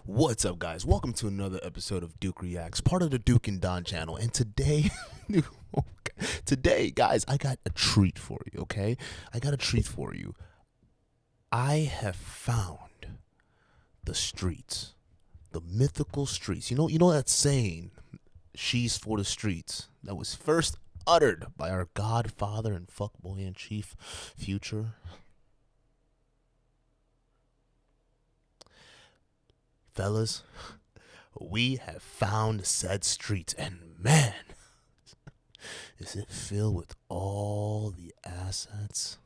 What's up, guys? Welcome to another episode of Duke Reacts, part of the Duke and Don channel. And today, guys, I got a treat for you, okay? I got a treat for you. I have found the streets, the mythical streets. You know that saying, she's for the streets, that was first uttered by our godfather and fuckboy in chief, Future. Fellas, we have found said streets, and man, is it filled with all the assets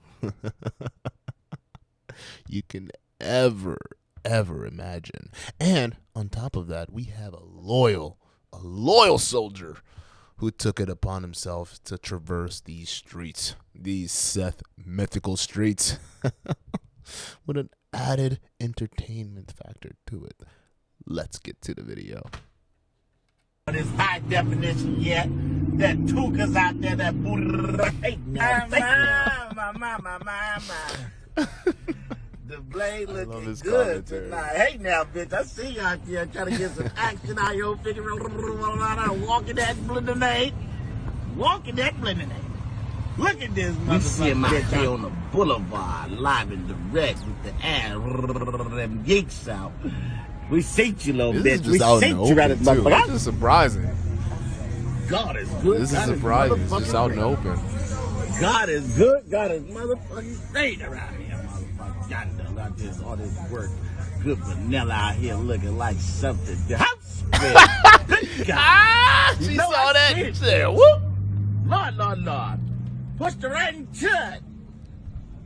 you can ever imagine. And on top of that, we have a loyal soldier who took it upon himself to traverse these streets, these Seth mythical streets, with an added entertainment factor to it. Let's get to the video. This high definition yet. That Tuka's out there, that booty. Hey, now, my. The blade looking good tonight. Hey now, bitch, I see you out there trying to get some action out your figure. Walking that blendinade. Walking that blendinade. Look at this motherfucker. You see him out here on the boulevard, live and direct with the ass. Them geeks out. We see you, little bitch. We see you right at motherfucker. This is surprising. God is good. This is surprising. It's just out in the open. God is good. God is motherfucking great around here, motherfucker. God knows out this, all this work. Good vanilla out here looking like something. The house. Good God. She saw that. She said, whoop. Lord. Push the right into it.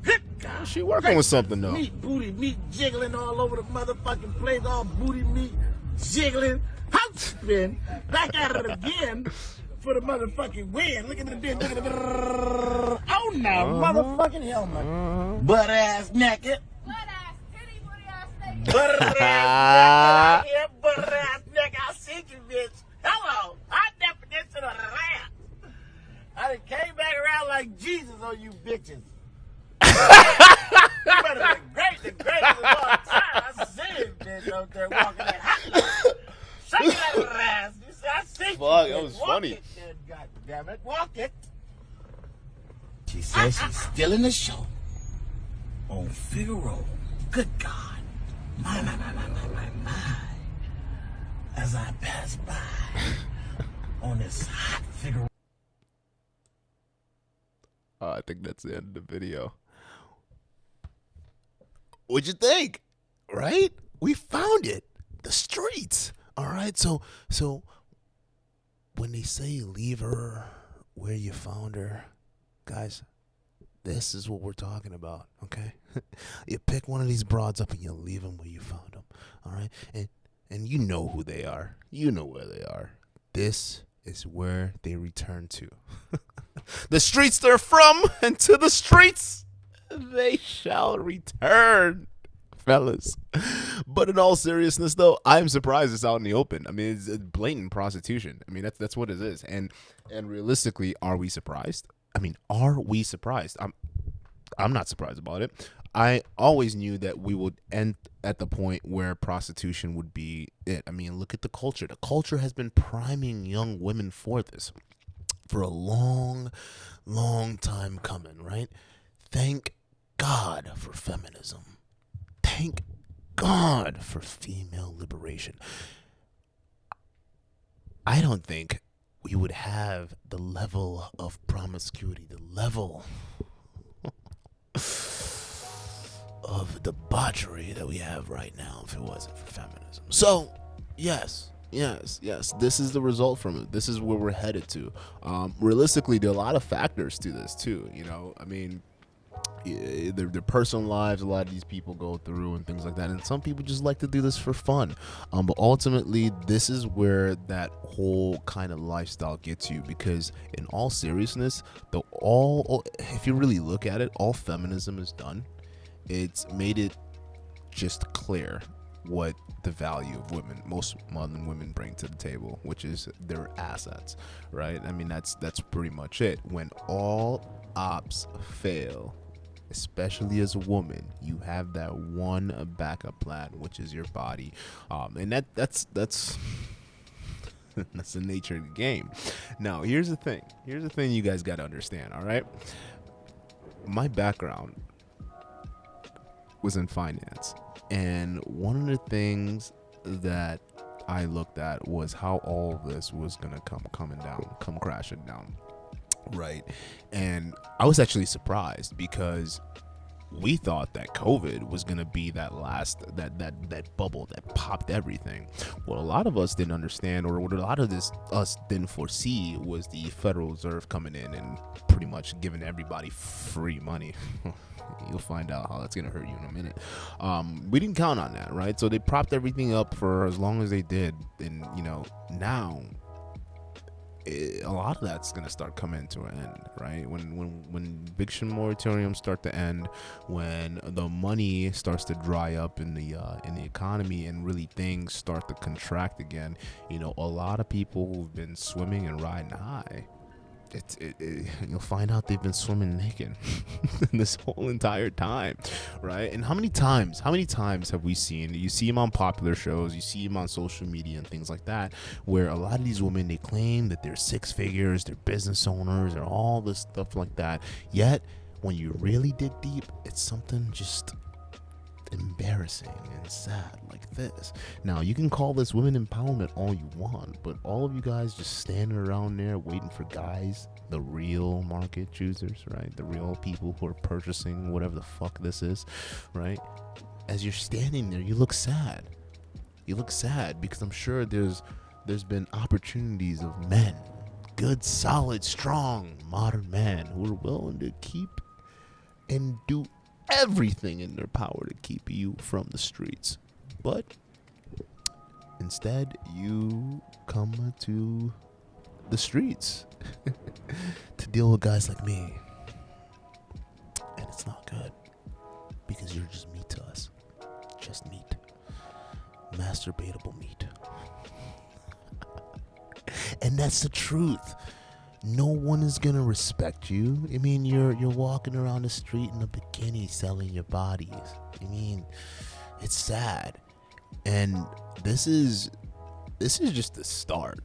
Good God. She working with something, though. Meat jiggling all over the motherfucking place. All booty meat jiggling. House spin. Back at it again for the motherfucking win. Look at the bitch. Look at the oh, no. Motherfucking helmet. Butt ass naked. Butt ass, titty booty ass naked. Butt ass naked out here. Butt ass naked. I see you, bitch. Hello. High definition of the rap. I done came back around like Jesus on you bitches. You better the greatest of all time. I see it, bitch, out there walking that hot. Shake that ass. You see, I see you. Fuck, that was funny. It, then, God damn it, walk it. She says she's still in the show on Figaro. Good God. My. As I pass by on this hot Figaro. I think that's the end of the video. What'd you think? Right? We found it. The streets. All right. So when they say leave her where you found her, guys, this is what we're talking about. Okay. You pick one of these broads up and you leave them where you found them. All right. And you know who they are. You know where they are. This is where they return to. The streets they're from, and to the streets they shall return, fellas. But in all seriousness, though, I'm surprised it's out in the open. I mean, it's blatant prostitution. I mean, that's what it is. And realistically, are we surprised? I mean, are we surprised? I'm not surprised about it. I always knew that we would end at the point where prostitution would be it. I mean, look at the culture. The culture has been priming young women for this for a long time coming, right? Thank God for feminism. Thank God for female liberation. I don't think we would have the level of promiscuity, the level of debauchery that we have right now if it wasn't for feminism. So, yes, this is the result from it. This is where we're headed to. Realistically, there are a lot of factors to this too. You know, I mean, their personal lives, a lot of these people go through and things like that, and some people just like to do this for fun. But ultimately, this is where that whole kind of lifestyle gets you, because in all seriousness, if you really look at it, all feminism has done, it's made it just clear what the value of women, most modern women, bring to the table, which is their assets, right? I mean, that's pretty much it. When all ops fail, especially as a woman, you have that one backup plan, which is your body. And that's that's the nature of the game. Now, here's the thing you guys got to understand. All right, my background was in finance, and one of the things that I looked at was how all of this was gonna come crashing down, right? And I was actually surprised, because we thought that COVID was gonna be that that bubble that popped everything. What a lot of us didn't understand, or what a lot of us didn't foresee, was the Federal Reserve coming in and pretty much giving everybody free money. You'll find out how that's gonna hurt you in a minute. We didn't count on that, right? So they propped everything up for as long as they did, and now a lot of that's gonna start coming to an end, right? When eviction moratoriums start to end, when the money starts to dry up in the economy, and really things start to contract again, a lot of people who've been swimming and riding high, you'll find out they've been swimming naked this whole entire time, right? And how many times have we seen, you see them on popular shows, you see them on social media and things like that, where a lot of these women, they claim that they're six figures, they're business owners, or all this stuff like that, yet when you really dig deep, it's something just embarrassing and sad like this. Now, you can call this women empowerment all you want, but all of you guys just standing around there waiting for guys, the real market choosers, right? The real people who are purchasing whatever the fuck this is, right? As you're standing there, you look sad. Because I'm sure there's been opportunities of men, good, solid, strong, modern men, who are willing to keep and do everything in their power to keep you from the streets, but instead you come to the streets to deal with guys like me, and it's not good, because you're just meat to us, just meat, masturbatable meat. And that's the truth. No one is gonna respect you. I mean, you're walking around the street in a bikini selling your bodies. I mean, it's sad. And this is just the start.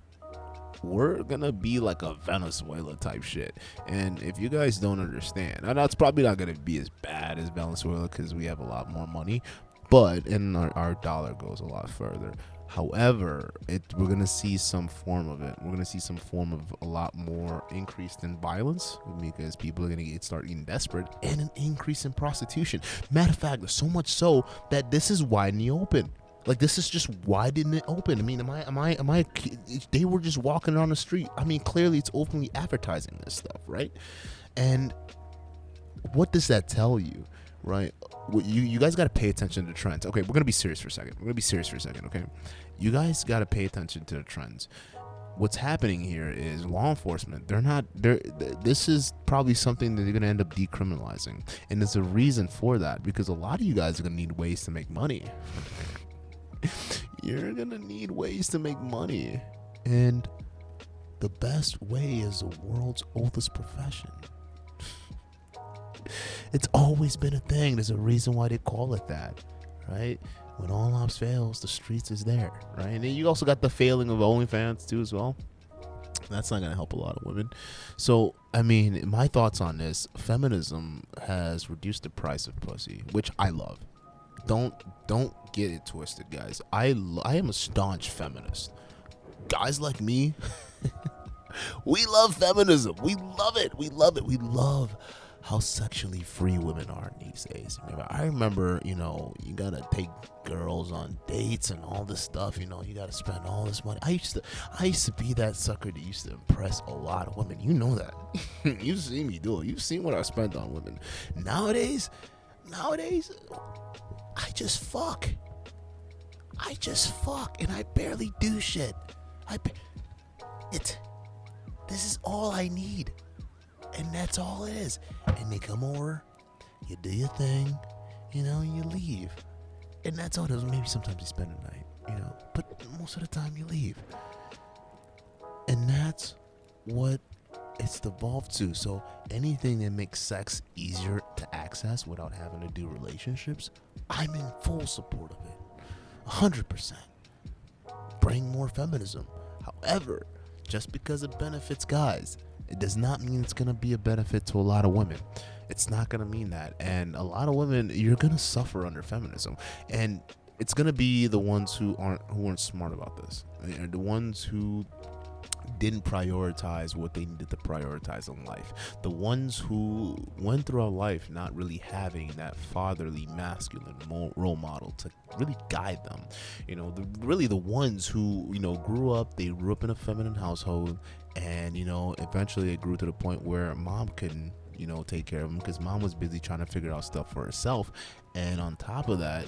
We're gonna be like a Venezuela type shit. And if you guys don't understand, and that's probably not gonna be as bad as Venezuela, because we have a lot more money, and our dollar goes a lot further. However, we're going to see some form of it. We're going to see some form of a lot more increase in violence, because people are going to start getting desperate, and an increase in prostitution. Matter of fact, so much so that this is wide in the open. Like, this is just wide in the open. I mean, they were just walking on the street. I mean, clearly it's openly advertising this stuff, right? And what does that tell you? Right, you guys got to pay attention to trends. Okay, we're gonna be serious for a second. Okay, you guys got to pay attention to the trends. What's happening here is law enforcement. This is probably something that they're gonna end up decriminalizing, and there's a reason for that, because a lot of you guys are gonna need ways to make money. You're gonna need ways to make money, and the best way is the world's oldest profession. It's always been a thing. There's a reason why they call it that, right? When all else fails, the streets is there, right? And then you also got the failing of OnlyFans too as well. That's not going to help a lot of women. So, I mean, my thoughts on this: feminism has reduced the price of pussy, which I love. Don't get it twisted, guys. I am a staunch feminist. Guys like me, we love feminism. We love it. We love how sexually free women are these days. I remember, you gotta take girls on dates and all this stuff. You gotta spend all this money. I used to be that sucker that used to impress a lot of women. You know that. You've seen me do it. You've seen what I spent on women. Nowadays, I just fuck, and I barely do shit. This is all I need. And that's all it is. And they come over, you do your thing, you leave. And that's all it is. Maybe sometimes you spend the night, but most of the time you leave. And that's what it's devolved to. So anything that makes sex easier to access without having to do relationships, I'm in full support of it. 100%. Bring more feminism. However, just because it benefits guys, it does not mean it's going to be a benefit to a lot of women. It's not going to mean that. And a lot of women, you're going to suffer under feminism. And it's going to be the ones who aren't smart about this. The ones who didn't prioritize what they needed to prioritize in life. The ones who went throughout life not really having that fatherly, masculine role model to really guide them. The ones who, grew up in a feminine household, and, eventually it grew to the point where mom couldn't, take care of them because mom was busy trying to figure out stuff for herself. And on top of that,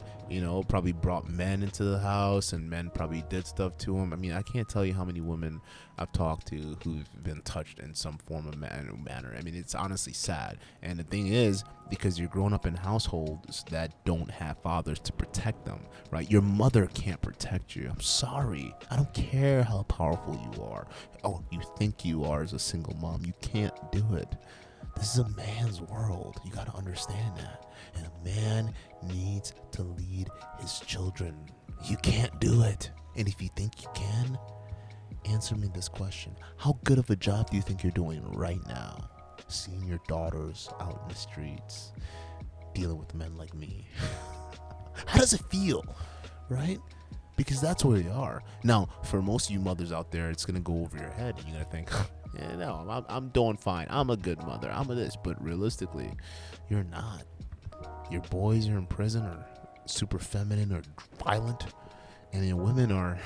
probably brought men into the house, and men probably did stuff to him. I mean, I can't tell you how many women I've talked to who've been touched in some form of manner. I mean, it's honestly sad. And the thing is, because you're growing up in households that don't have fathers to protect them, right? Your mother can't protect you. I'm sorry. I don't care how powerful you are. Oh, you think you are as a single mom. You can't do it. This is a man's world. You got to understand that. And a man needs to lead his children. You can't do it. And if you think you can, answer me this question. How good of a job do you think you're doing right now? Seeing your daughters out in the streets, dealing with men like me. How does it feel? Right? Because that's where you are. Now, for most of you mothers out there, it's going to go over your head. And you're going to think, yeah, no, I'm doing fine. I'm a good mother. I'm a this. But realistically, you're not. Your boys are in prison or super feminine or violent. And your women are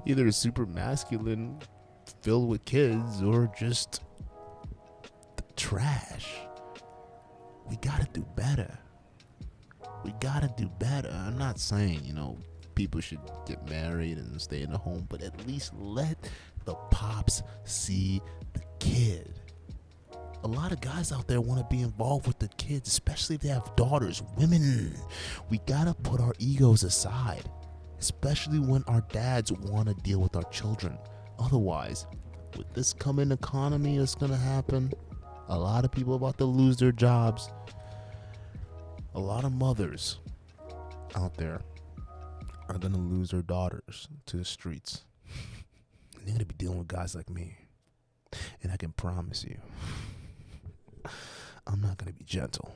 either super masculine, filled with kids, or just trash. We got to do better. We got to do better. I'm not saying, people should get married and stay in the home, but at least let the pops see the kid. A lot of guys out there want to be involved with the kids, especially if they have daughters. Women, we got to put our egos aside, especially when our dads want to deal with our children. Otherwise, with this coming economy that's going to happen, a lot of people are about to lose their jobs. A lot of mothers out there are going to lose their daughters to the streets. And they're going to be dealing with guys like me. And I can promise you, I'm not going to be gentle.